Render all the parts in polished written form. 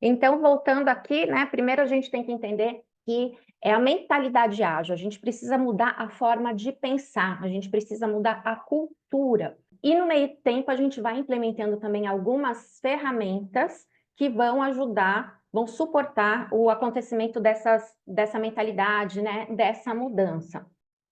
Então, voltando aqui, né, primeiro a gente tem que entender que é a mentalidade ágil, a gente precisa mudar a forma de pensar, a gente precisa mudar a cultura. E no meio tempo a gente vai implementando também algumas ferramentas que vão ajudar, vão suportar o acontecimento dessa mentalidade, né, dessa mudança.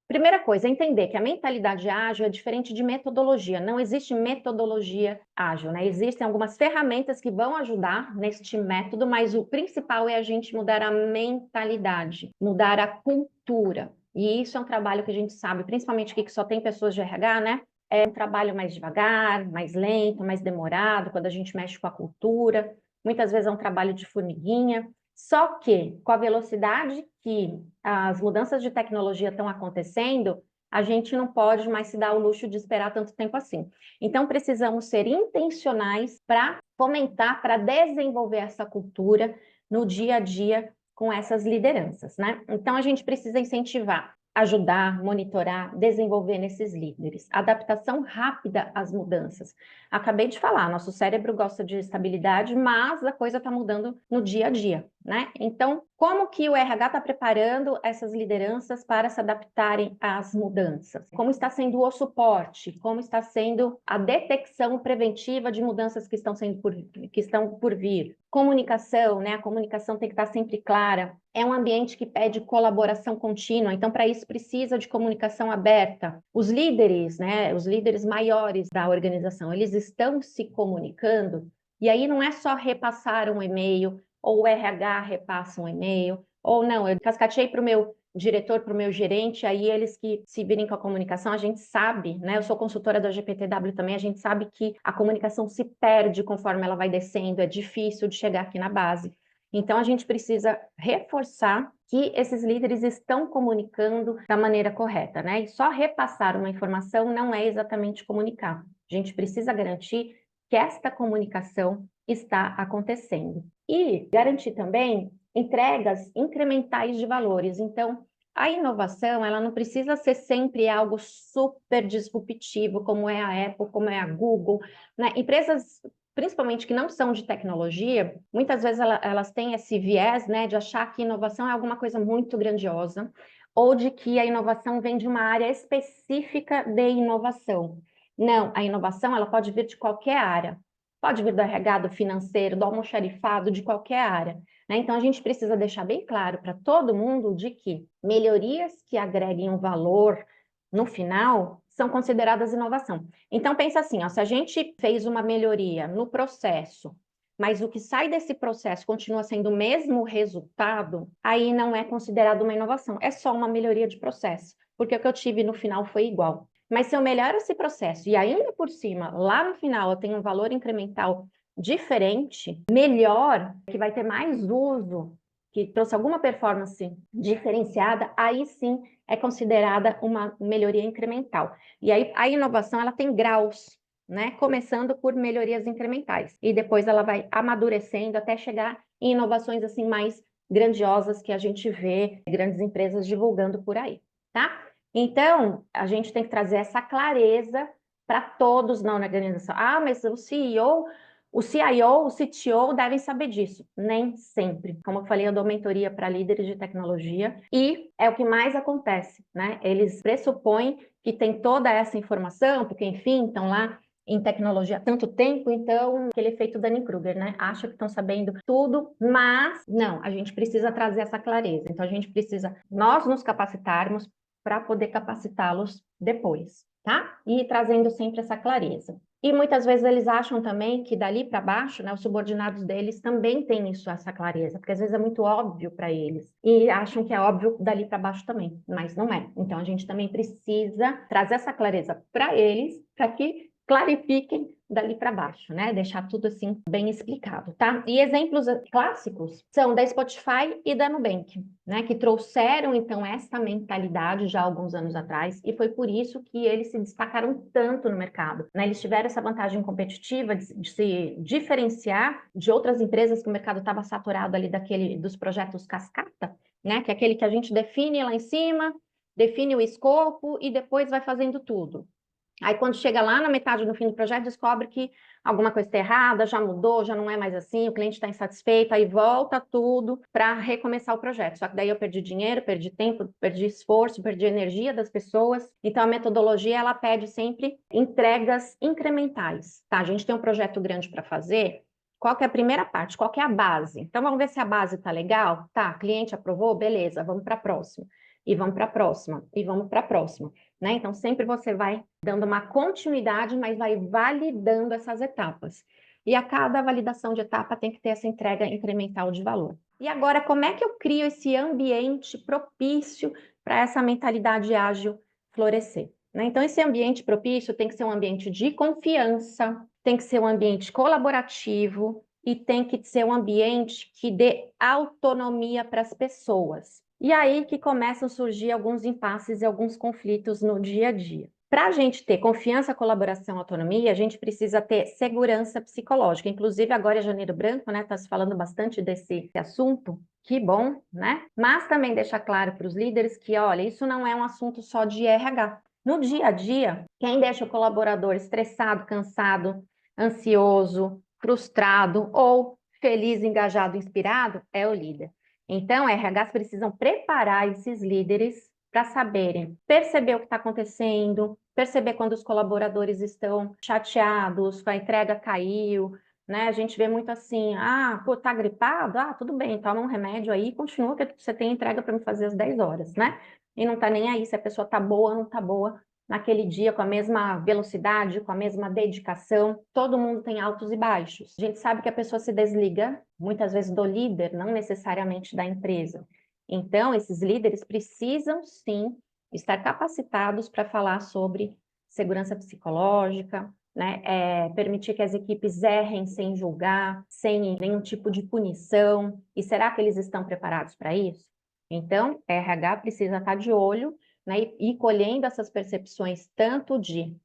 Primeira coisa, entender que a mentalidade ágil é diferente de metodologia. Não existe metodologia ágil, né? Existem algumas ferramentas que vão ajudar neste método, mas o principal é a gente mudar a mentalidade, mudar a cultura. E isso é um trabalho que a gente sabe, principalmente aqui que só tem pessoas de RH, né? É um trabalho mais devagar, mais lento, mais demorado, quando a gente mexe com a cultura. Muitas vezes é um trabalho de formiguinha. Só que, com a velocidade que as mudanças de tecnologia estão acontecendo, a gente não pode mais se dar o luxo de esperar tanto tempo assim. Então, precisamos ser intencionais para fomentar, para desenvolver essa cultura no dia a dia com essas lideranças, né? Então, a gente precisa incentivar, ajudar, monitorar, desenvolver nesses líderes. Adaptação rápida às mudanças. Acabei de falar, nosso cérebro gosta de estabilidade, mas a coisa está mudando no dia a dia, né? Então, como que o RH está preparando essas lideranças para se adaptarem às mudanças? Como está sendo o suporte? Como está sendo a detecção preventiva de mudanças que estão por vir? Comunicação, né? A comunicação tem que estar sempre clara. É um ambiente que pede colaboração contínua, então para isso precisa de comunicação aberta. Os líderes, né? Os líderes maiores da organização, eles estão se comunicando, e aí não é só repassar um e-mail, ou o RH repassa um e-mail, ou não, eu cascateei para o meu diretor, para o meu gerente, aí eles que se virem com a comunicação, a gente sabe, né? Eu sou consultora da GPTW também, a gente sabe que a comunicação se perde conforme ela vai descendo, é difícil de chegar aqui na base. Então, a gente precisa reforçar que esses líderes estão comunicando da maneira correta, né? E só repassar uma informação não é exatamente comunicar. A gente precisa garantir que esta comunicação está acontecendo. E garantir também entregas incrementais de valores. Então, a inovação, ela não precisa ser sempre algo super disruptivo, como é a Apple, como é a Google, né? Empresas, principalmente que não são de tecnologia, muitas vezes elas têm esse viés, né, de achar que inovação é alguma coisa muito grandiosa, ou de que a inovação vem de uma área específica de inovação. Não, a inovação, ela pode vir de qualquer área. Pode vir do RH, do financeiro, do almoxarifado, de qualquer área, né? Então, a gente precisa deixar bem claro para todo mundo de que melhorias que agreguem um valor no final são consideradas inovação. Então, pensa assim, ó, se a gente fez uma melhoria no processo, mas o que sai desse processo continua sendo o mesmo resultado, aí não é considerado uma inovação, é só uma melhoria de processo, porque o que eu tive no final foi igual. Mas se eu melhoro esse processo e ainda por cima, lá no final, eu tenho um valor incremental diferente, melhor, que vai ter mais uso, que trouxe alguma performance diferenciada, aí sim é considerada uma melhoria incremental. E aí a inovação, ela tem graus, né? Começando por melhorias incrementais e depois ela vai amadurecendo até chegar em inovações assim mais grandiosas que a gente vê grandes empresas divulgando por aí, tá? Então, a gente tem que trazer essa clareza para todos na organização. Ah, mas o CEO, o CIO, o CTO devem saber disso. Nem sempre. Como eu falei, eu dou mentoria para líderes de tecnologia e é o que mais acontece, né? Eles pressupõem que tem toda essa informação, porque, enfim, estão lá em tecnologia há tanto tempo, então, aquele efeito Dunning-Kruger, né? Acham que estão sabendo tudo, mas não, a gente precisa trazer essa clareza. Então, a gente precisa, nós nos capacitarmos para poder capacitá-los depois, tá? E trazendo sempre essa clareza. E muitas vezes eles acham também que dali para baixo, né, os subordinados deles também têm isso, essa clareza, porque às vezes é muito óbvio para eles e acham que é óbvio dali para baixo também, mas não é. Então a gente também precisa trazer essa clareza para eles, para que clarifiquem dali para baixo, né? Deixar tudo assim bem explicado, tá? E exemplos clássicos são da Spotify e da Nubank, né? Que trouxeram então essa mentalidade já há alguns anos atrás e foi por isso que eles se destacaram tanto no mercado, né? Eles tiveram essa vantagem competitiva de se diferenciar de outras empresas que o mercado estava saturado ali dos projetos cascata, né? Que é aquele que a gente define lá em cima, define o escopo e depois vai fazendo tudo. Aí, quando chega lá na metade do fim do projeto, descobre que alguma coisa está errada, já mudou, já não é mais assim, o cliente está insatisfeito, aí volta tudo para recomeçar o projeto. Só que daí eu perdi dinheiro, perdi tempo, perdi esforço, perdi energia das pessoas. Então, a metodologia, ela pede sempre entregas incrementais, tá? A gente tem um projeto grande para fazer, qual que é a primeira parte? Qual que é a base? Então, vamos ver se a base está legal? Tá, cliente aprovou? Beleza, vamos para a próxima. E vamos para a próxima, e vamos para a próxima, né? Então, sempre você vai dando uma continuidade, mas vai validando essas etapas. E a cada validação de etapa tem que ter essa entrega incremental de valor. E agora, como é que eu crio esse ambiente propício para essa mentalidade ágil florescer? Né? Então, esse ambiente propício tem que ser um ambiente de confiança, tem que ser um ambiente colaborativo e tem que ser um ambiente que dê autonomia para as pessoas. E aí que começam a surgir alguns impasses e alguns conflitos no dia a dia. Para a gente ter confiança, colaboração, autonomia, a gente precisa ter segurança psicológica. Inclusive, agora é Janeiro Branco, né? Está se falando bastante desse assunto. Que bom, né? Mas também deixar claro para os líderes que, olha, isso não é um assunto só de RH. No dia a dia, quem deixa o colaborador estressado, cansado, ansioso, frustrado ou feliz, engajado, inspirado é o líder. Então, RHs precisam preparar esses líderes para saberem perceber o que está acontecendo, perceber quando os colaboradores estão chateados, a entrega caiu, né? A gente vê muito assim, pô, tá gripado? Tudo bem, toma um remédio aí e continua que você tem entrega para me fazer às 10 horas, né? E não tá nem aí se a pessoa tá boa ou não tá boa naquele dia, com a mesma velocidade, com a mesma dedicação. Todo mundo tem altos e baixos. A gente sabe que a pessoa se desliga, muitas vezes do líder, não necessariamente da empresa. Então, esses líderes precisam, sim, estar capacitados para falar sobre segurança psicológica, né? Permitir que as equipes errem sem julgar, sem nenhum tipo de punição. E será que eles estão preparados para isso? Então, a RH precisa estar de olho, né, e colhendo essas percepções tanto de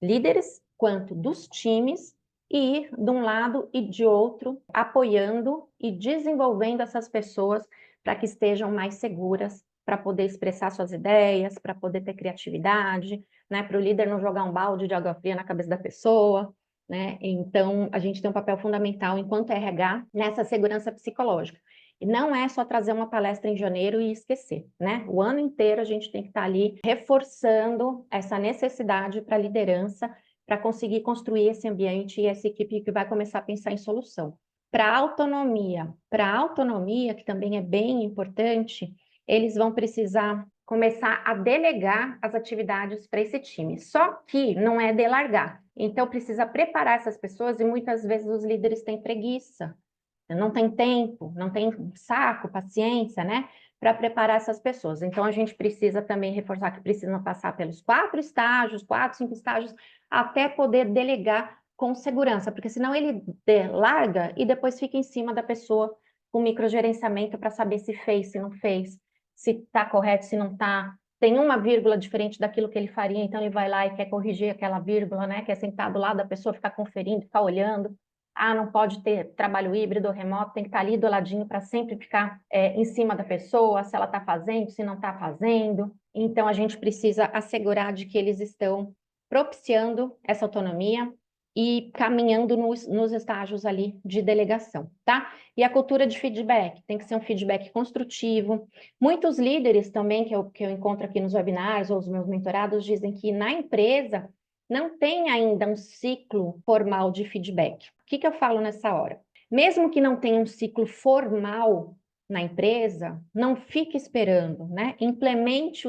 líderes quanto dos times e ir de um lado e de outro, apoiando e desenvolvendo essas pessoas para que estejam mais seguras, para poder expressar suas ideias, para poder ter criatividade, né, para o líder não jogar um balde de água fria na cabeça da pessoa, né? Então, a gente tem um papel fundamental enquanto RH nessa segurança psicológica. E não é só trazer uma palestra em janeiro e esquecer, né? O ano inteiro a gente tem que estar ali reforçando essa necessidade para a liderança, para conseguir construir esse ambiente e essa equipe que vai começar a pensar em solução. Para a autonomia, que também é bem importante, eles vão precisar começar a delegar as atividades para esse time. Só que não é delargar. Então, precisa preparar essas pessoas e muitas vezes os líderes têm preguiça, não tem tempo, não tem saco, paciência, né, para preparar essas pessoas. Então, a gente precisa também reforçar que precisam passar pelos 4 estágios, 4, 5 estágios, até poder delegar com segurança, porque senão ele larga e depois fica em cima da pessoa com microgerenciamento para saber se fez, se não fez, se está correto, se não está. Tem uma vírgula diferente daquilo que ele faria, então ele vai lá e quer corrigir aquela vírgula, né? Quer sentar do lado da pessoa, ficar conferindo, ficar olhando. Não pode ter trabalho híbrido ou remoto, tem que estar ali do ladinho para sempre ficar em cima da pessoa, se ela está fazendo, se não está fazendo. Então, a gente precisa assegurar de que eles estão propiciando essa autonomia e caminhando nos estágios ali de delegação, tá? E a cultura de feedback, tem que ser um feedback construtivo. Muitos líderes também, que eu encontro aqui nos webinários ou os meus mentorados, dizem que na empresa não tem ainda um ciclo formal de feedback. O que eu falo nessa hora? Mesmo que não tenha um ciclo formal na empresa, não fique esperando, né? Implemente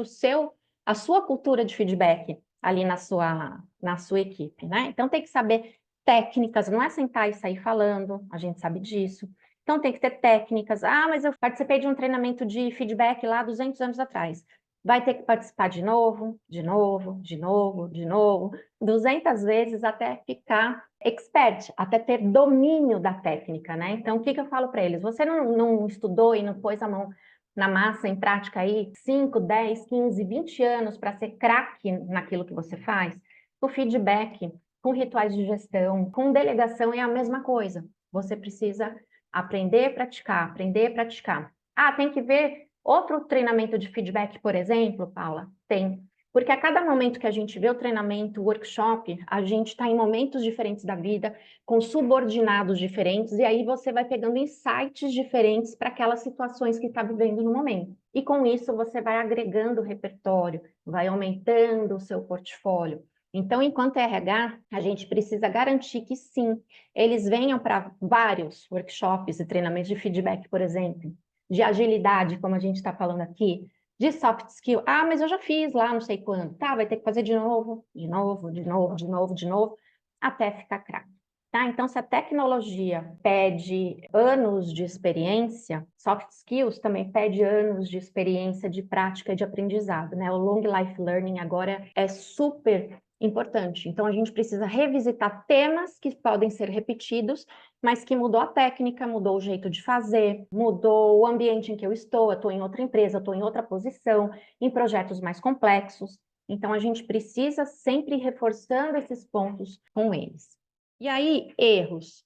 a sua cultura de feedback ali na sua equipe, né? Então tem que saber técnicas, não é sentar e sair falando, a gente sabe disso. Então tem que ter técnicas. Mas eu participei de um treinamento de feedback lá 200 anos atrás. Vai ter que participar de novo, de novo, de novo, de novo, 200 vezes até ficar expert, até ter domínio da técnica, né? Então, o que eu falo para eles? Você não estudou e não pôs a mão na massa, em prática aí, 5, 10, 15, 20 anos para ser craque naquilo que você faz? O feedback, com rituais de gestão, com delegação é a mesma coisa. Você precisa aprender a praticar, aprender a praticar. Tem que ver outro treinamento de feedback, por exemplo, Paula? Tem. Porque a cada momento que a gente vê o treinamento, o workshop, a gente está em momentos diferentes da vida, com subordinados diferentes, e aí você vai pegando insights diferentes para aquelas situações que está vivendo no momento. E com isso você vai agregando o repertório, vai aumentando o seu portfólio. Então, enquanto RH, a gente precisa garantir que sim, eles venham para vários workshops e treinamentos de feedback, por exemplo, de agilidade, como a gente está falando aqui, de soft skill. Ah, mas eu já fiz lá, não sei quando. Tá, vai ter que fazer de novo, de novo, de novo, de novo, de novo, até ficar craque. Tá? Então, se a tecnologia pede anos de experiência, soft skills também pede anos de experiência, de prática e de aprendizado, né? O long life learning agora é super importante. Então, a gente precisa revisitar temas que podem ser repetidos, mas que mudou a técnica, mudou o jeito de fazer, mudou o ambiente em que eu estou em outra empresa, estou em outra posição, em projetos mais complexos. Então, a gente precisa sempre ir reforçando esses pontos com eles. E aí, erros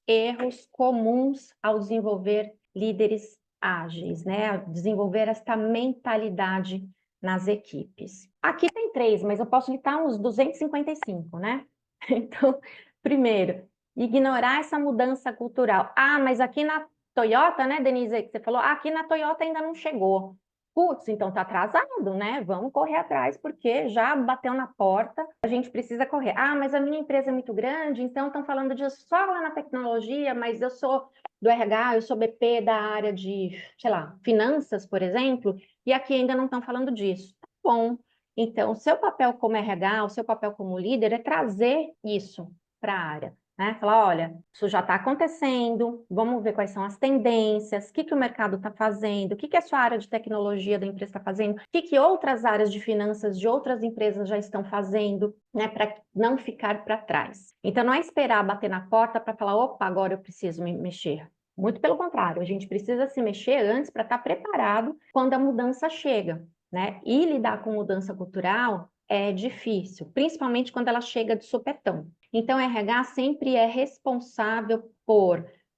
comuns ao desenvolver líderes ágeis, né? A desenvolver esta mentalidade nas equipes. Aqui tem 3, mas eu posso listar uns 255, né? Então, primeiro, ignorar essa mudança cultural. Ah, mas aqui na Toyota, né, Denise, que você falou, aqui na Toyota ainda não chegou. Putz, então tá atrasado, né? Vamos correr atrás, porque já bateu na porta, a gente precisa correr. Ah, mas a minha empresa é muito grande, então estão falando disso só lá na tecnologia, mas eu sou do RH, eu sou BP da área de, sei lá, finanças, por exemplo, e aqui ainda não estão falando disso. Tá bom. Então, o seu papel como RH, o seu papel como líder é trazer isso para a área, né? Falar, olha, isso já está acontecendo, vamos ver quais são as tendências, o que o mercado está fazendo, o que a sua área de tecnologia da empresa está fazendo, o que outras áreas de finanças de outras empresas já estão fazendo, né? Para não ficar para trás. Então, não é esperar bater na porta para falar, opa, agora eu preciso me mexer. Muito pelo contrário, a gente precisa se mexer antes para estar preparado quando a mudança chega, né? E lidar com mudança cultural é difícil, principalmente quando ela chega de supetão. Então, o RH sempre é responsável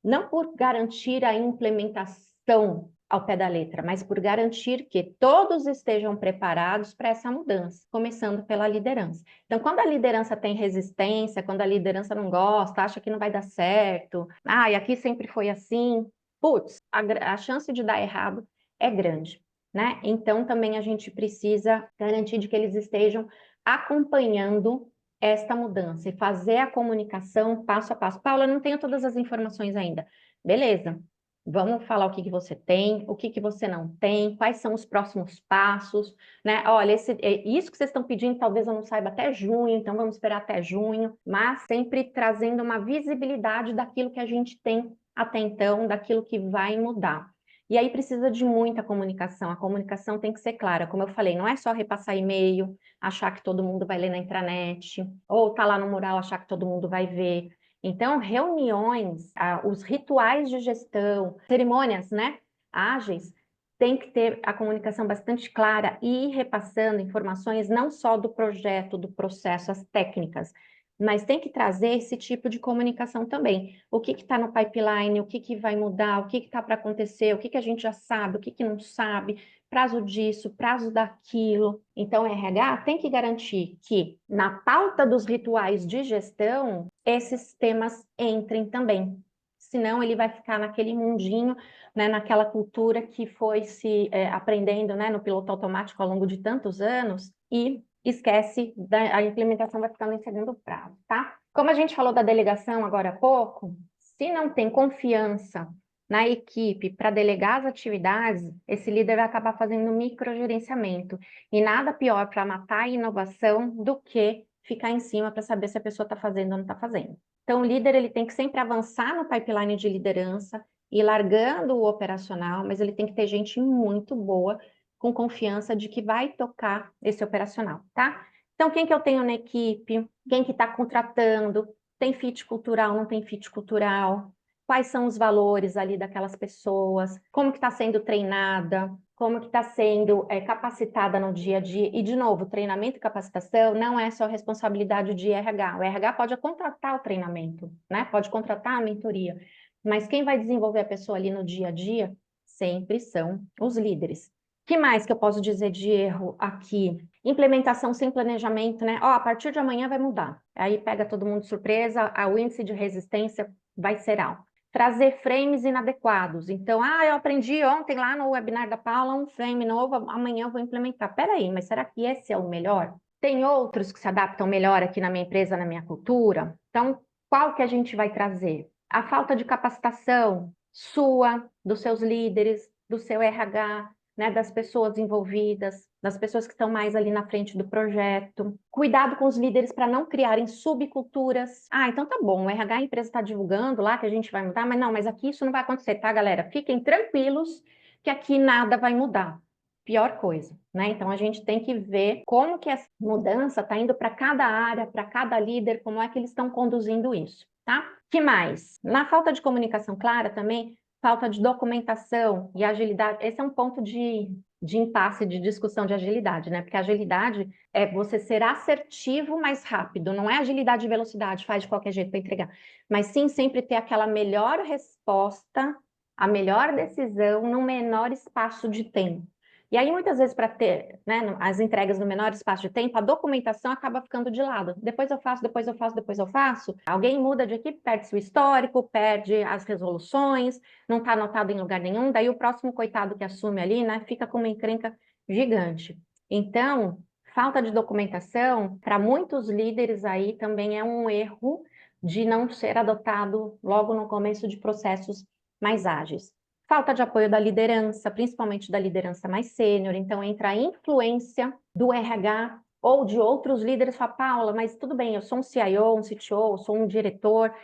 não por garantir a implementação ao pé da letra, mas por garantir que todos estejam preparados para essa mudança, começando pela liderança. Então, quando a liderança tem resistência, quando a liderança não gosta, acha que não vai dar certo, e aqui sempre foi assim, putz, a chance de dar errado é grande, né? Então, também a gente precisa garantir de que eles estejam acompanhando esta mudança e fazer a comunicação passo a passo. Paula, eu não tenho todas as informações ainda. Beleza, vamos falar o que você tem, o que você não tem, quais são os próximos passos, né? Olha, isso que vocês estão pedindo, talvez eu não saiba até junho, então vamos esperar até junho, mas sempre trazendo uma visibilidade daquilo que a gente tem até então, daquilo que vai mudar. E aí precisa de muita comunicação, a comunicação tem que ser clara, como eu falei, não é só repassar e-mail, achar que todo mundo vai ler na intranet, ou tá lá no mural, achar que todo mundo vai ver. Então, reuniões, os rituais de gestão, cerimônias, né, ágeis, tem que ter a comunicação bastante clara e ir repassando informações não só do projeto, do processo, as técnicas, mas tem que trazer esse tipo de comunicação também. O que está no pipeline, o que vai mudar, o que está para acontecer, o que a gente já sabe, o que não sabe, prazo disso, prazo daquilo. Então, o RH tem que garantir que na pauta dos rituais de gestão, esses temas entrem também. Senão, ele vai ficar naquele mundinho, né, naquela cultura que foi se aprendendo, né, no piloto automático ao longo de tantos anos e esquece, a implementação vai ficando em segundo prazo, tá? Como a gente falou da delegação agora há pouco, se não tem confiança na equipe para delegar as atividades, esse líder vai acabar fazendo microgerenciamento. E nada pior para matar a inovação do que ficar em cima para saber se a pessoa está fazendo ou não está fazendo. Então, o líder ele tem que sempre avançar no pipeline de liderança e largando o operacional, mas ele tem que ter gente muito boa com confiança de que vai tocar esse operacional, tá? Então, quem que eu tenho na equipe? Quem que está contratando? Tem fit cultural, não tem fit cultural? Quais são os valores ali daquelas pessoas? Como que está sendo treinada? Como que está sendo capacitada no dia a dia? E, de novo, treinamento e capacitação não é só responsabilidade de RH. O RH pode contratar o treinamento, né? Pode contratar a mentoria. Mas quem vai desenvolver a pessoa ali no dia a dia sempre são os líderes. Que mais que eu posso dizer de erro aqui? Implementação sem planejamento, né? Ó, a partir de amanhã vai mudar. Aí pega todo mundo de surpresa, o índice de resistência vai ser alto. Trazer frames inadequados. Então, eu aprendi ontem lá no webinar da Paula um frame novo, amanhã eu vou implementar. Peraí, mas será que esse é o melhor? Tem outros que se adaptam melhor aqui na minha empresa, na minha cultura? Então, qual que a gente vai trazer? A falta de capacitação sua, dos seus líderes, do seu RH, né, das pessoas envolvidas, das pessoas que estão mais ali na frente do projeto. Cuidado com os líderes para não criarem subculturas. Então tá bom, o RH a empresa está divulgando lá que a gente vai mudar, mas não, mas aqui isso não vai acontecer, tá, galera? Fiquem tranquilos que aqui nada vai mudar. Pior coisa, né? Então a gente tem que ver como que essa mudança está indo para cada área, para cada líder, como é que eles estão conduzindo isso, tá? Que mais? Na falta de comunicação clara também, falta de documentação e agilidade. Esse é um ponto de impasse, de discussão de agilidade, né? Porque agilidade é você ser assertivo mais rápido, não é agilidade e velocidade, faz de qualquer jeito para entregar, mas sim sempre ter aquela melhor resposta, a melhor decisão no menor espaço de tempo. E aí, muitas vezes, para ter, né, as entregas no menor espaço de tempo, a documentação acaba ficando de lado. Depois eu faço, depois eu faço, depois eu faço. Alguém muda de equipe, perde seu histórico, perde as resoluções, não está anotado em lugar nenhum, daí o próximo coitado que assume ali, né, fica com uma encrenca gigante. Então, falta de documentação, para muitos líderes aí, também é um erro de não ser adotado logo no começo de processos mais ágeis. Falta de apoio da liderança, principalmente da liderança mais sênior, então entra a influência do RH ou de outros líderes, fala, Paula, mas tudo bem, eu sou um CIO, um CTO, sou um diretor,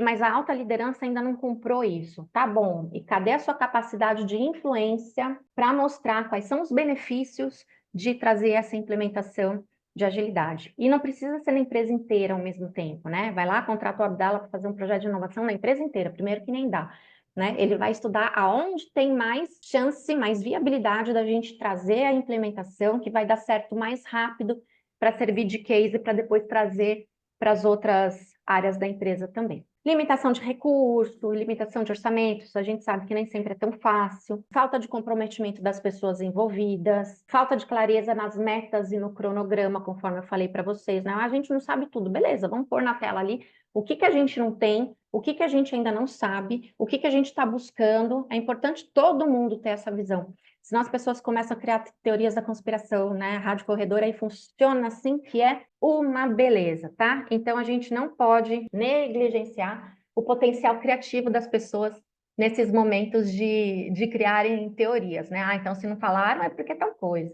mas a alta liderança ainda não comprou isso. Tá bom, e cadê a sua capacidade de influência para mostrar quais são os benefícios de trazer essa implementação de agilidade? E não precisa ser na empresa inteira ao mesmo tempo, né? Vai lá, contrata o Abdala para fazer um projeto de inovação na empresa inteira, primeiro que nem dá. Né? Ele vai estudar aonde tem mais chance, mais viabilidade da gente trazer a implementação, que vai dar certo mais rápido para servir de case para depois trazer para as outras áreas da empresa também. Limitação de recurso, limitação de orçamentos, a gente sabe que nem sempre é tão fácil. Falta de comprometimento das pessoas envolvidas, falta de clareza nas metas e no cronograma, conforme eu falei para vocês, né? A gente não sabe tudo, beleza, vamos pôr na tela ali o que a gente não tem, o que a gente ainda não sabe, o que a gente está buscando. É importante todo mundo ter essa visão. Senão as pessoas começam a criar teorias da conspiração, né? A Rádio Corredor aí funciona assim, que é uma beleza, tá? Então a gente não pode negligenciar o potencial criativo das pessoas nesses momentos de criarem teorias, né? Então se não falaram é porque é tal coisa.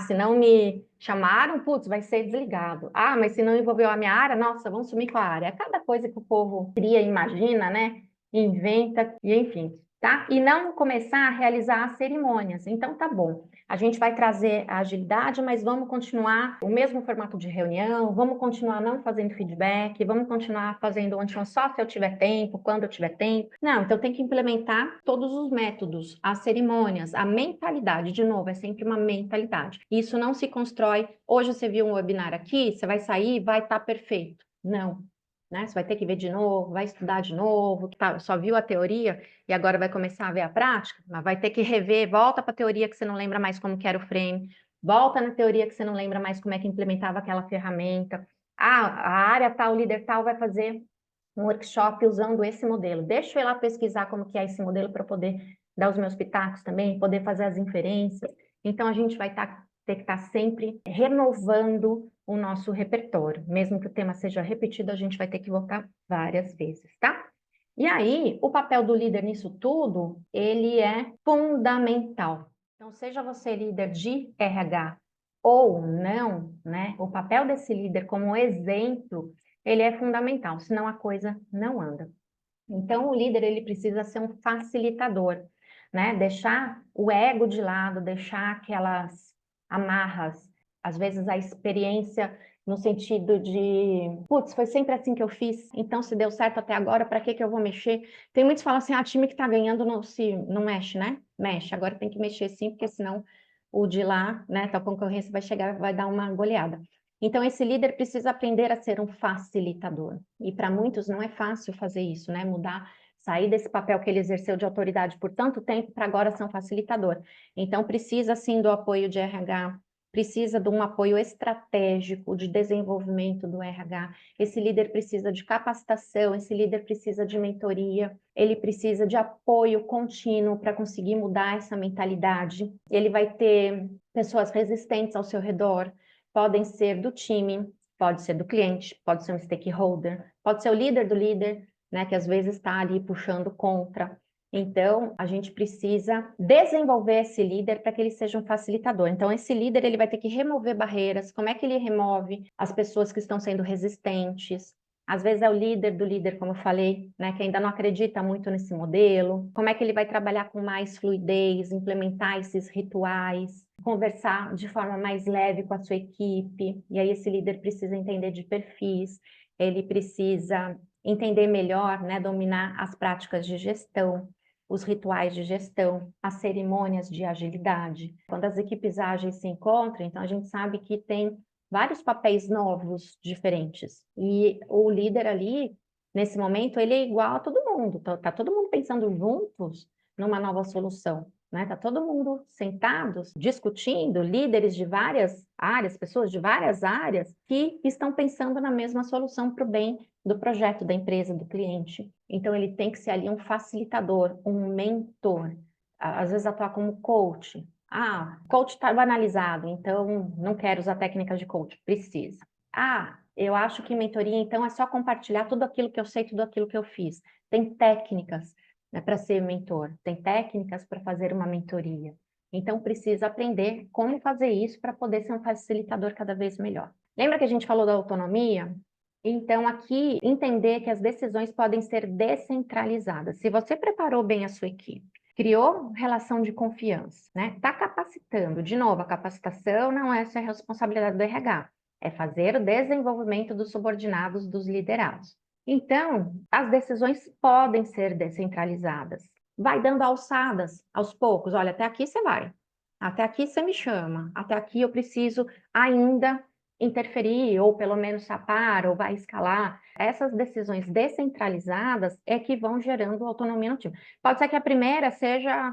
Se não me chamaram, putz, vai ser desligado. Mas se não envolveu a minha área, nossa, vamos sumir com a área. É cada coisa que o povo cria, imagina, né? Inventa, e enfim, tá? E não começar a realizar as cerimônias. Então, tá bom. A gente vai trazer a agilidade, mas vamos continuar o mesmo formato de reunião, vamos continuar não fazendo feedback, vamos continuar fazendo onde só se eu tiver tempo, quando eu tiver tempo. Não, então tem que implementar todos os métodos, as cerimônias, a mentalidade. De novo, é sempre uma mentalidade. Isso não se constrói. Hoje você viu um webinar aqui, você vai sair, vai estar perfeito. Não. Né? Você vai ter que ver de novo, vai estudar de novo, só viu a teoria e agora vai começar a ver a prática, mas vai ter que rever, volta para a teoria que você não lembra mais como que era o frame, volta na teoria que você não lembra mais como é que implementava aquela ferramenta. A área tal, o líder tal vai fazer um workshop usando esse modelo. Deixa eu ir lá pesquisar como que é esse modelo para poder dar os meus pitacos também, poder fazer as inferências. Então, a gente vai ter que estar sempre renovando o nosso repertório. Mesmo que o tema seja repetido, a gente vai ter que voltar várias vezes, tá? E aí, o papel do líder nisso tudo, ele é fundamental. Então, seja você líder de RH ou não, né? O papel desse líder como exemplo, ele é fundamental, senão a coisa não anda. Então, o líder, ele precisa ser um facilitador, né? Deixar o ego de lado, deixar aquelas amarras, às vezes a experiência no sentido de, putz, foi sempre assim que eu fiz, então se deu certo até agora, para que eu vou mexer? Tem muitos que falam assim, time que tá ganhando não mexe, né? Mexe, agora tem que mexer sim, porque senão o de lá, né, a concorrência vai chegar, vai dar uma goleada. Então, esse líder precisa aprender a ser um facilitador. E para muitos não é fácil fazer isso, né? Mudar sair desse papel que ele exerceu de autoridade por tanto tempo para agora ser um facilitador. Então, precisa sim do apoio de RH, precisa de um apoio estratégico de desenvolvimento do RH. Esse líder precisa de capacitação, esse líder precisa de mentoria, ele precisa de apoio contínuo para conseguir mudar essa mentalidade. Ele vai ter pessoas resistentes ao seu redor, podem ser do time, pode ser do cliente, pode ser um stakeholder, pode ser o líder do líder, né, que às vezes está ali puxando contra. Então, a gente precisa desenvolver esse líder para que ele seja um facilitador. Então, esse líder ele vai ter que remover barreiras. Como é que ele remove as pessoas que estão sendo resistentes? Às vezes é o líder do líder, como eu falei, né, que ainda não acredita muito nesse modelo. Como é que ele vai trabalhar com mais fluidez, implementar esses rituais, conversar de forma mais leve com a sua equipe? E aí esse líder precisa entender de perfis, ele precisa entender melhor, né, dominar as práticas de gestão, os rituais de gestão, as cerimônias de agilidade. Quando as equipes ágeis se encontram, então a gente sabe que tem vários papéis novos, diferentes. E o líder ali, nesse momento, ele é igual a todo mundo. Tá todo mundo pensando juntos numa nova solução, né? Tá todo mundo sentados, discutindo, líderes de várias áreas, pessoas de várias áreas que estão pensando na mesma solução para o bem do projeto, da empresa, do cliente. Então, ele tem que ser ali um facilitador, um mentor. Às vezes, atuar como coach. Ah, coach está banalizado, então não quero usar técnicas de coach. Precisa. Ah, eu acho que mentoria, então, é só compartilhar tudo aquilo que eu sei, tudo aquilo que eu fiz. Tem técnicas, né, para ser mentor. Tem técnicas para fazer uma mentoria. Então, precisa aprender como fazer isso para poder ser um facilitador cada vez melhor. Lembra que a gente falou da autonomia? Então, aqui, entender que as decisões podem ser descentralizadas. Se você preparou bem a sua equipe, criou relação de confiança, né? Está capacitando. De novo, a capacitação não é só a responsabilidade do RH, é fazer o desenvolvimento dos subordinados, dos liderados. Então, as decisões podem ser descentralizadas. Vai dando alçadas aos poucos. Olha, até aqui você vai. Até aqui você me chama. Até aqui eu preciso ainda interferir, ou pelo menos sapar, ou vai escalar. Essas decisões descentralizadas é que vão gerando autonomia no time. Pode ser que a primeira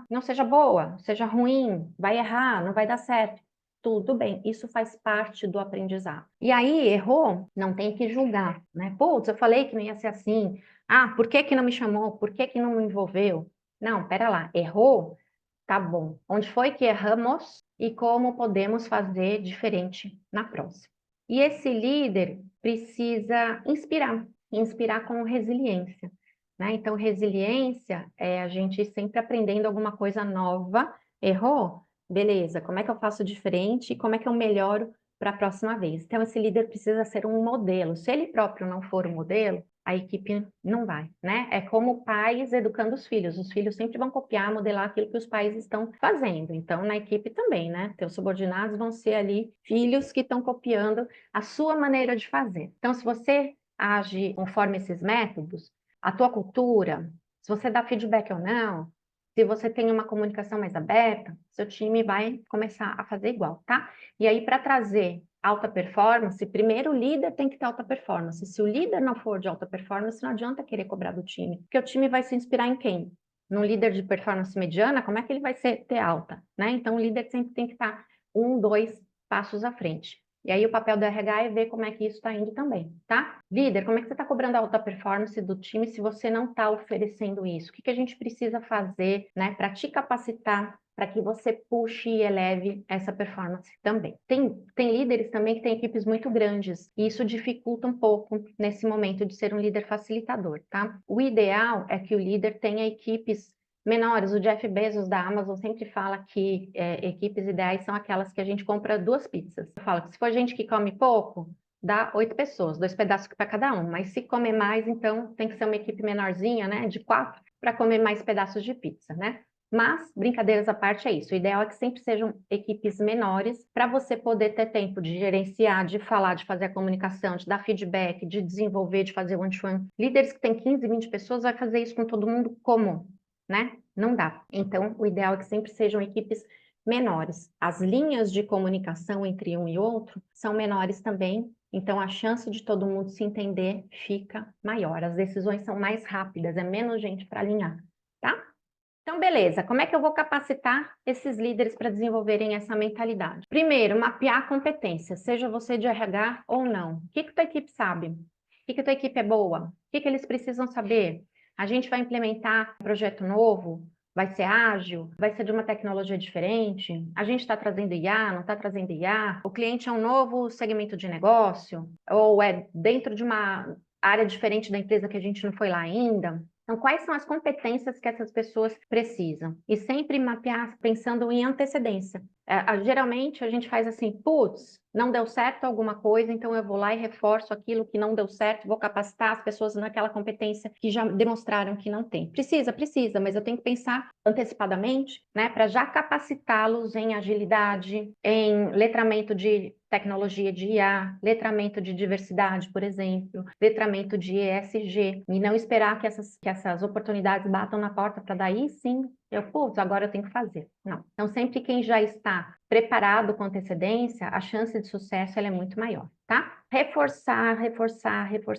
não seja boa, seja ruim, vai errar, não vai dar certo. Tudo bem, isso faz parte do aprendizado. E aí, errou, não tem que julgar, né? Putz, eu falei que não ia ser assim. Ah, por que que não me chamou? Por que que não me envolveu? Não, pera lá, errou? Tá bom. Onde foi que erramos e como podemos fazer diferente na próxima? E esse líder precisa inspirar com resiliência, né? Então, resiliência é a gente sempre aprendendo alguma coisa nova. Errou? Beleza, como é que eu faço diferente e como é que eu melhoro para a próxima vez? Então, esse líder precisa ser um modelo. Se ele próprio não for um modelo, a equipe não vai, né? É como pais educando os filhos sempre vão copiar, modelar aquilo que os pais estão fazendo, então na equipe também, né? Teus subordinados vão ser ali filhos que estão copiando a sua maneira de fazer. Então, se você age conforme esses métodos, a tua cultura, se você dá feedback ou não, se você tem uma comunicação mais aberta, seu time vai começar a fazer igual, tá? E aí, para trazer alta performance, primeiro o líder tem que ter alta performance. Se o líder não for de alta performance, não adianta querer cobrar do time, porque o time vai se inspirar em quem? Num líder de performance mediana, como é que ele vai ter alta, né? Então, o líder sempre tem que estar 1, 2 passos à frente. E aí o papel do RH é ver como é que isso está indo também, tá? Líder, como é que você está cobrando a alta performance do time se você não está oferecendo isso? O que que a gente precisa fazer, né, para te capacitar para que você puxe e eleve essa performance também. Tem líderes também que têm equipes muito grandes, e isso dificulta um pouco nesse momento de ser um líder facilitador, tá? O ideal é que o líder tenha equipes menores. O Jeff Bezos da Amazon sempre fala que equipes ideais são aquelas que a gente compra 2 pizzas. Eu falo que se for gente que come pouco, dá 8 pessoas, 2 pedaços para cada um. Mas se comer mais, então tem que ser uma equipe menorzinha, né, de 4, para comer mais pedaços de pizza, né? Mas, brincadeiras à parte, é isso. O ideal é que sempre sejam equipes menores para você poder ter tempo de gerenciar, de falar, de fazer a comunicação, de dar feedback, de desenvolver, de fazer one-to-one. Líderes que têm 15, 20 pessoas vai fazer isso com todo mundo como? Né? Não dá. Então, o ideal é que sempre sejam equipes menores. As linhas de comunicação entre um e outro são menores também, então a chance de todo mundo se entender fica maior. As decisões são mais rápidas, é menos gente para alinhar, tá? Então, beleza, como é que eu vou capacitar esses líderes para desenvolverem essa mentalidade? Primeiro, mapear a competência, seja você de RH ou não. O que que tua equipe sabe? O que que tua equipe é boa? O que que eles precisam saber? A gente vai implementar um projeto novo? Vai ser ágil? Vai ser de uma tecnologia diferente? A gente está trazendo IA? Não está trazendo IA? O cliente é um novo segmento de negócio? Ou é dentro de uma área diferente da empresa que a gente não foi lá ainda? Então, quais são as competências que essas pessoas precisam? E sempre mapear pensando em antecedência. Geralmente, a gente faz assim, putz, não deu certo alguma coisa, então eu vou lá e reforço aquilo que não deu certo, vou capacitar as pessoas naquela competência que já demonstraram que não tem. Precisa, mas eu tenho que pensar antecipadamente, né, para já capacitá-los em agilidade, em letramento de tecnologia de IA, letramento de diversidade, por exemplo, letramento de ESG, e não esperar que essas oportunidades batam na porta para daí sim putz, agora eu tenho que fazer. Não. Então, sempre quem já está preparado com antecedência, a chance de sucesso ela é muito maior, tá? Reforçar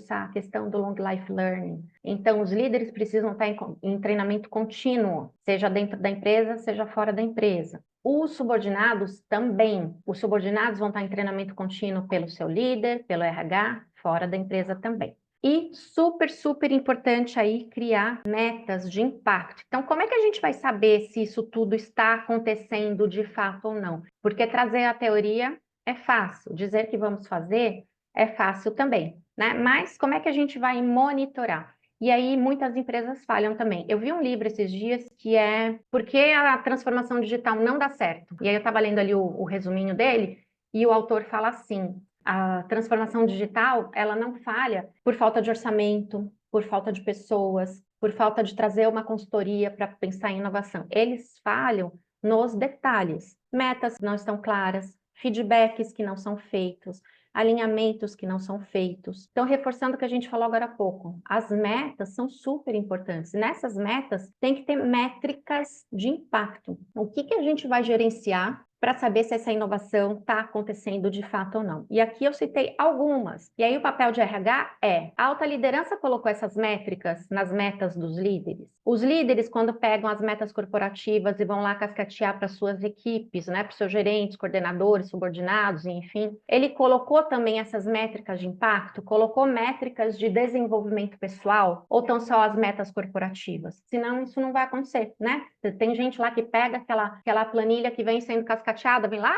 a questão do long life learning. Então, os líderes precisam estar em treinamento contínuo, seja dentro da empresa, seja fora da empresa. Os subordinados também. Os subordinados vão estar em treinamento contínuo pelo seu líder, pelo RH, fora da empresa também. E super importante aí criar metas de impacto. Então, como é que a gente vai saber se isso tudo está acontecendo de fato ou não? Porque trazer a teoria é fácil, dizer que vamos fazer é fácil também, né? Mas como é que a gente vai monitorar? E aí muitas empresas falham também. Eu vi um livro esses dias que é Por que a transformação digital não dá certo? E aí eu estava lendo ali o resuminho dele e o autor fala assim: a transformação digital, ela não falha por falta de orçamento, por falta de pessoas, por falta de trazer uma consultoria para pensar em inovação. Eles falham nos detalhes. Metas que não estão claras, feedbacks que não são feitos, alinhamentos que não são feitos. Então, reforçando o que a gente falou agora há pouco, as metas são super importantes. Nessas metas, tem que ter métricas de impacto. O que que a gente vai gerenciar para saber se essa inovação está acontecendo de fato ou não. E aqui eu citei algumas. E aí o papel de RH é: a alta liderança colocou essas métricas nas metas dos líderes. Os líderes, quando pegam as metas corporativas e vão lá cascatear para suas equipes, né, para os seus gerentes, coordenadores, subordinados, enfim, ele colocou também essas métricas de impacto, colocou métricas de desenvolvimento pessoal, ou tão só as metas corporativas? Senão isso não vai acontecer, né? Tem gente lá que pega aquela planilha que vem sendo cascateada, vem lá,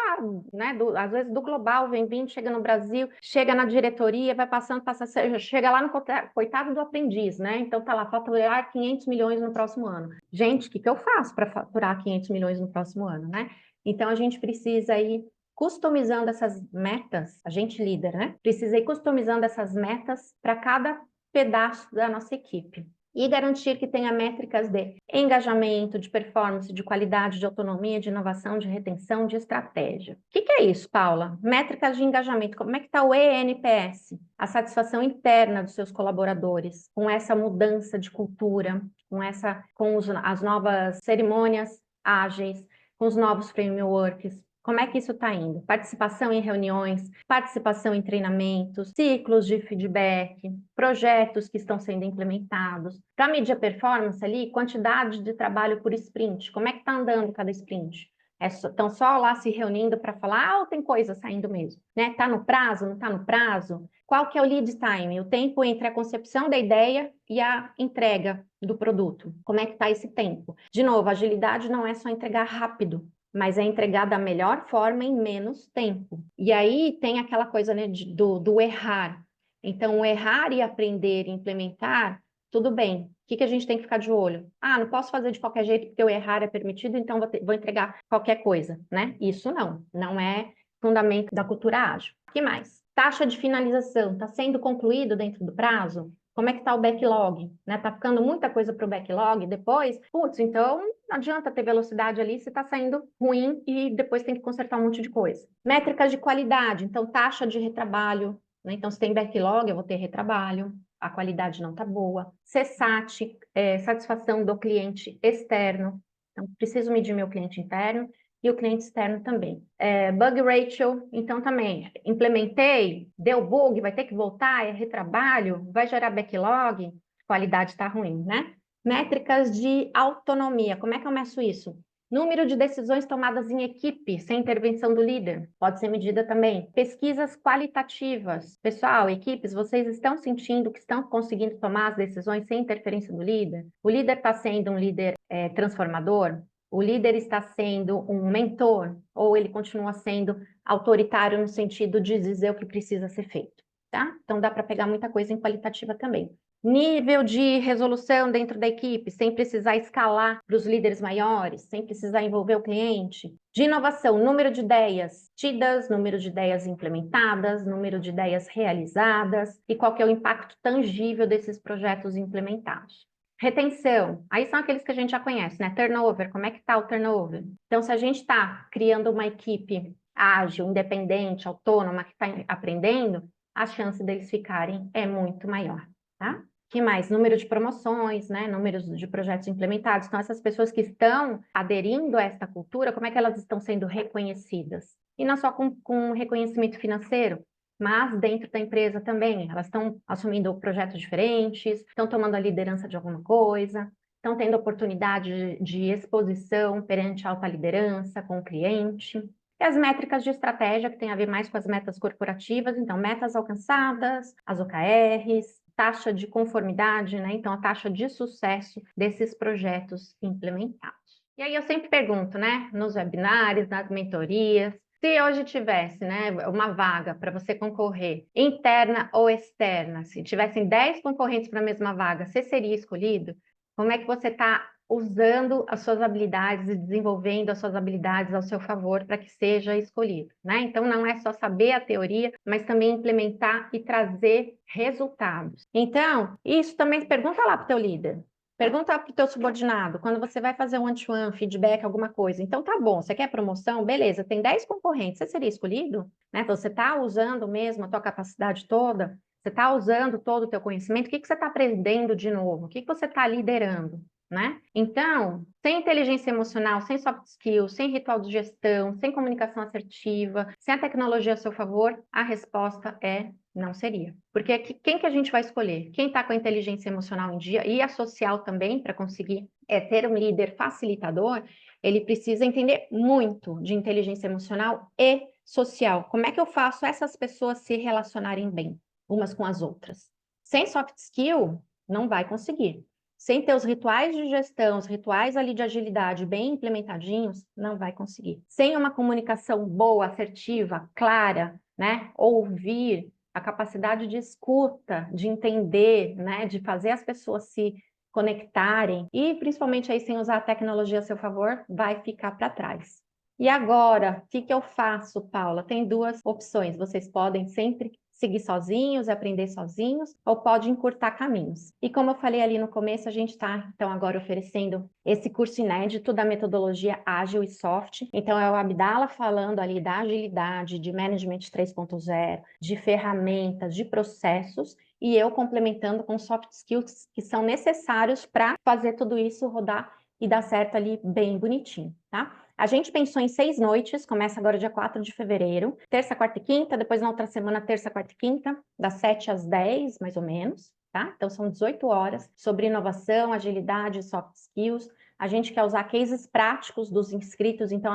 né, às vezes do global, vem vindo, chega no Brasil, chega na diretoria, vai passando, chega lá no coitado do aprendiz, né? Então tá lá, faturar 500 milhões no próximo ano. Gente, o que eu faço para faturar 500 milhões no próximo ano, né? Então a gente precisa ir customizando essas metas, a gente líder, né? Precisa ir customizando essas metas para cada pedaço da nossa equipe. E garantir que tenha métricas de engajamento, de performance, de qualidade, de autonomia, de inovação, de retenção, de estratégia. O que é isso, Paula? Métricas de engajamento. Como é que está o ENPS? A satisfação interna dos seus colaboradores, com essa mudança de cultura, com as novas cerimônias ágeis, com os novos frameworks. Como é que isso está indo? Participação em reuniões, participação em treinamentos, ciclos de feedback, projetos que estão sendo implementados. Para medir a performance ali, quantidade de trabalho por sprint. Como é que está andando cada sprint? Estão só lá se reunindo para falar, ou tem coisa saindo mesmo? Está no prazo, não está no prazo? Qual que é o lead time? O tempo entre a concepção da ideia e a entrega do produto. Como é que está esse tempo? De novo, agilidade não é só entregar rápido, mas é entregar da melhor forma em menos tempo. E aí tem aquela coisa, né, do errar. Então, o errar e aprender e implementar, tudo bem. O que a gente tem que ficar de olho? Ah, não posso fazer de qualquer jeito porque o errar é permitido, então vou entregar qualquer coisa, né? Isso não é fundamento da cultura ágil. O que mais? Taxa de finalização, está sendo concluído dentro do prazo? Como é que está o backlog? Né? Tá ficando muita coisa para o backlog depois? Putz, então não adianta ter velocidade ali se está saindo ruim e depois tem que consertar um monte de coisa. Métricas de qualidade, então taxa de retrabalho, né? Então se tem backlog, eu vou ter retrabalho, a qualidade não está boa. CSAT, satisfação do cliente externo. Então, preciso medir meu cliente interno e o cliente externo também. Bug ratio, então também, implementei, deu bug, vai ter que voltar, é retrabalho, vai gerar backlog, qualidade está ruim, né? Métricas de autonomia, como é que eu meço isso? Número de decisões tomadas em equipe, sem intervenção do líder, pode ser medida também. Pesquisas qualitativas. Pessoal, equipes, vocês estão sentindo que estão conseguindo tomar as decisões sem interferência do líder? O líder está sendo um líder transformador? O líder está sendo um mentor? Ou ele continua sendo autoritário no sentido de dizer o que precisa ser feito? Tá? Então dá para pegar muita coisa em qualitativa também. Nível de resolução dentro da equipe, sem precisar escalar para os líderes maiores, sem precisar envolver o cliente. De inovação, número de ideias tidas, número de ideias implementadas, número de ideias realizadas e qual que é o impacto tangível desses projetos implementados. Retenção, aí são aqueles que a gente já conhece, né? Turnover, como é que está o turnover? Então, se a gente está criando uma equipe ágil, independente, autônoma, que está aprendendo, a chance deles ficarem é muito maior, tá? Que mais? Número de promoções, né? Números de projetos implementados. Então, essas pessoas que estão aderindo a esta cultura, como é que elas estão sendo reconhecidas? E não só com reconhecimento financeiro, mas dentro da empresa também. Elas estão assumindo projetos diferentes, estão tomando a liderança de alguma coisa, estão tendo oportunidade de exposição perante a alta liderança, com o cliente. E as métricas de estratégia, que tem a ver mais com as metas corporativas, então, metas alcançadas, as OKRs, taxa de conformidade, né? Então, a taxa de sucesso desses projetos implementados. E aí eu sempre pergunto, né, nos webinários, nas mentorias, se hoje tivesse, né, uma vaga para você concorrer, interna ou externa, se tivessem 10 concorrentes para a mesma vaga, você seria escolhido? Como é que você está usando as suas habilidades e desenvolvendo as suas habilidades ao seu favor para que seja escolhido, né? Então, não é só saber a teoria, mas também implementar e trazer resultados. Então, isso também pergunta lá para o teu líder. Pergunta para o teu subordinado, quando você vai fazer um one-to-one, feedback, alguma coisa. Então, tá bom, você quer promoção? Beleza, tem 10 concorrentes, você seria escolhido? Né? Então, você está usando mesmo a tua capacidade toda? Você está usando todo o teu conhecimento? O que você está aprendendo de novo? O que você está liderando? Né? Então, sem inteligência emocional, sem soft skills, sem ritual de gestão, sem comunicação assertiva, sem a tecnologia a seu favor, a resposta é não seria. Porque quem que a gente vai escolher? Quem está com a inteligência emocional em dia e a social também, para conseguir ter um líder facilitador, ele precisa entender muito de inteligência emocional e social. Como é que eu faço essas pessoas se relacionarem bem umas com as outras? Sem soft skill, não vai conseguir. Sem ter os rituais de gestão, os rituais ali de agilidade bem implementadinhos, não vai conseguir. Sem uma comunicação boa, assertiva, clara, né? Ouvir, a capacidade de escuta, de entender, né? De fazer as pessoas se conectarem e principalmente aí sem usar a tecnologia a seu favor, vai ficar para trás. E agora, o que eu faço, Paula? Tem duas opções. Vocês podem sempre seguir sozinhos, aprender sozinhos, ou pode encurtar caminhos. E como eu falei ali no começo, a gente está, então, agora oferecendo esse curso inédito da metodologia ágil e soft. Então, é o Abdala falando ali da agilidade, de management 3.0, de ferramentas, de processos, e eu complementando com soft skills que são necessários para fazer tudo isso rodar e dar certo ali bem bonitinho, tá? A gente pensou em 6 noites, começa agora dia 4 de fevereiro, terça, quarta e quinta, depois na outra semana, terça, quarta e quinta, das 7 às 10, mais ou menos, tá? Então são 18 horas sobre inovação, agilidade, soft skills. A gente quer usar cases práticos dos inscritos, então,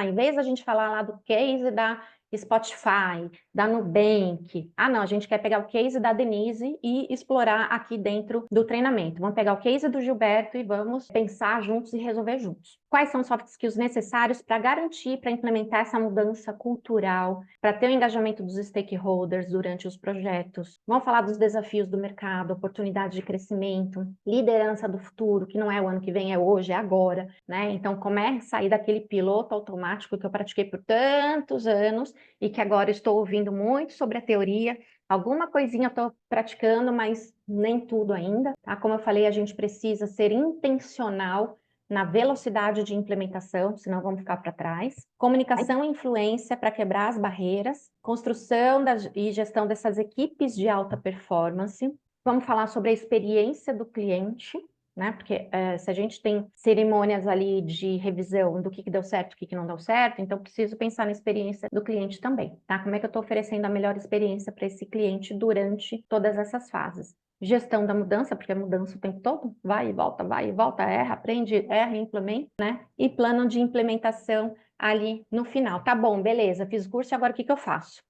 em vez da gente falar lá do case da Spotify, da Nubank. Não, a gente quer pegar o case da Denise e explorar aqui dentro do treinamento. Vamos pegar o case do Gilberto e vamos pensar juntos e resolver juntos. Quais são os soft skills necessários para garantir, para implementar essa mudança cultural, para ter o engajamento dos stakeholders durante os projetos? Vamos falar dos desafios do mercado, oportunidade de crescimento, liderança do futuro, que não é o ano que vem, é hoje, é agora, né? Então, como é sair daquele piloto automático que eu pratiquei por tantos anos e que agora estou ouvindo muito sobre a teoria, alguma coisinha eu estou praticando, mas nem tudo ainda, tá? Como eu falei, a gente precisa ser intencional na velocidade de implementação, senão vamos ficar para trás. Comunicação e influência para quebrar as barreiras, construção e gestão dessas equipes de alta performance. Vamos falar sobre a experiência do cliente, né? Porque se a gente tem cerimônias ali de revisão do que deu certo, o que não deu certo, então preciso pensar na experiência do cliente também, tá? Como é que eu estou oferecendo a melhor experiência para esse cliente durante todas essas fases? Gestão da mudança, porque a mudança o tempo todo, vai e volta, erra, aprende, erra e implementa, né? E plano de implementação ali no final. Tá bom, beleza, fiz o curso e agora o que que eu faço?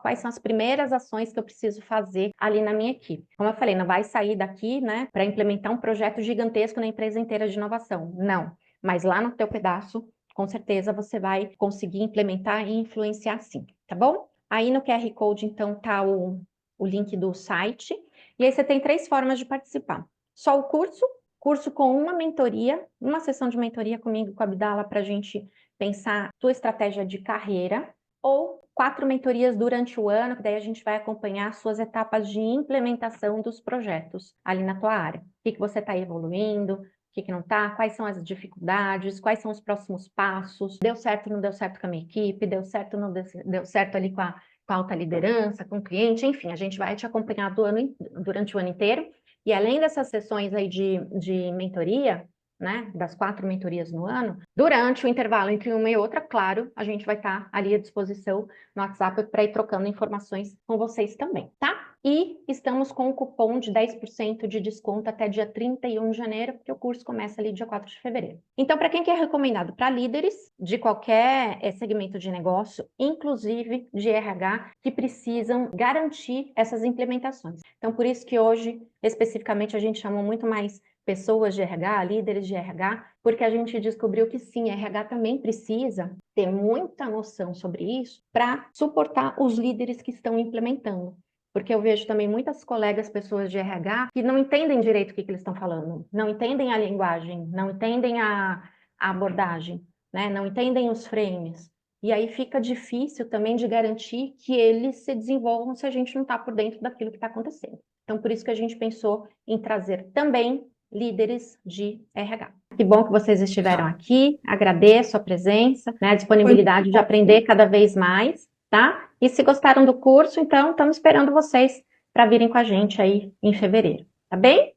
Quais são as primeiras ações que eu preciso fazer ali na minha equipe? Como eu falei, não vai sair daqui, né, para implementar um projeto gigantesco na empresa inteira de inovação. Não. Mas lá no teu pedaço, com certeza você vai conseguir implementar e influenciar sim, tá bom? Aí no QR Code, então, tá o link do site. E aí você tem 3 formas de participar. Só o curso com uma mentoria, uma sessão de mentoria comigo e com a Abdala para a gente pensar tua estratégia de carreira, ou 4 mentorias durante o ano, que daí a gente vai acompanhar suas etapas de implementação dos projetos ali na tua área. O que você está evoluindo, o que não está, quais são as dificuldades, quais são os próximos passos, deu certo, não deu certo com a minha equipe, deu certo, não deu certo ali com a alta liderança, com o cliente, enfim, a gente vai te acompanhar durante o ano inteiro. E além dessas sessões aí de mentoria, né, das 4 mentorias no ano, durante o intervalo entre uma e outra, claro, a gente vai estar ali à disposição no WhatsApp para ir trocando informações com vocês também, tá? E estamos com um cupom de 10% de desconto até dia 31 de janeiro, porque o curso começa ali dia 4 de fevereiro. Então, para quem que é recomendado? Para líderes de qualquer segmento de negócio, inclusive de RH, que precisam garantir essas implementações. Então, por isso que hoje, especificamente, a gente chamou muito mais pessoas de RH, líderes de RH, porque a gente descobriu que sim, RH também precisa ter muita noção sobre isso para suportar os líderes que estão implementando. Porque eu vejo também muitas colegas, pessoas de RH, que não entendem direito o que eles estão falando, não entendem a linguagem, não entendem a abordagem, né? Não entendem os frames. E aí fica difícil também de garantir que eles se desenvolvam se a gente não está por dentro daquilo que está acontecendo. Então, por isso que a gente pensou em trazer também líderes de RH. Que bom que vocês estiveram aqui, agradeço a presença, né, a disponibilidade de aprender cada vez mais, tá? E se gostaram do curso, então estamos esperando vocês para virem com a gente aí em fevereiro, tá bem?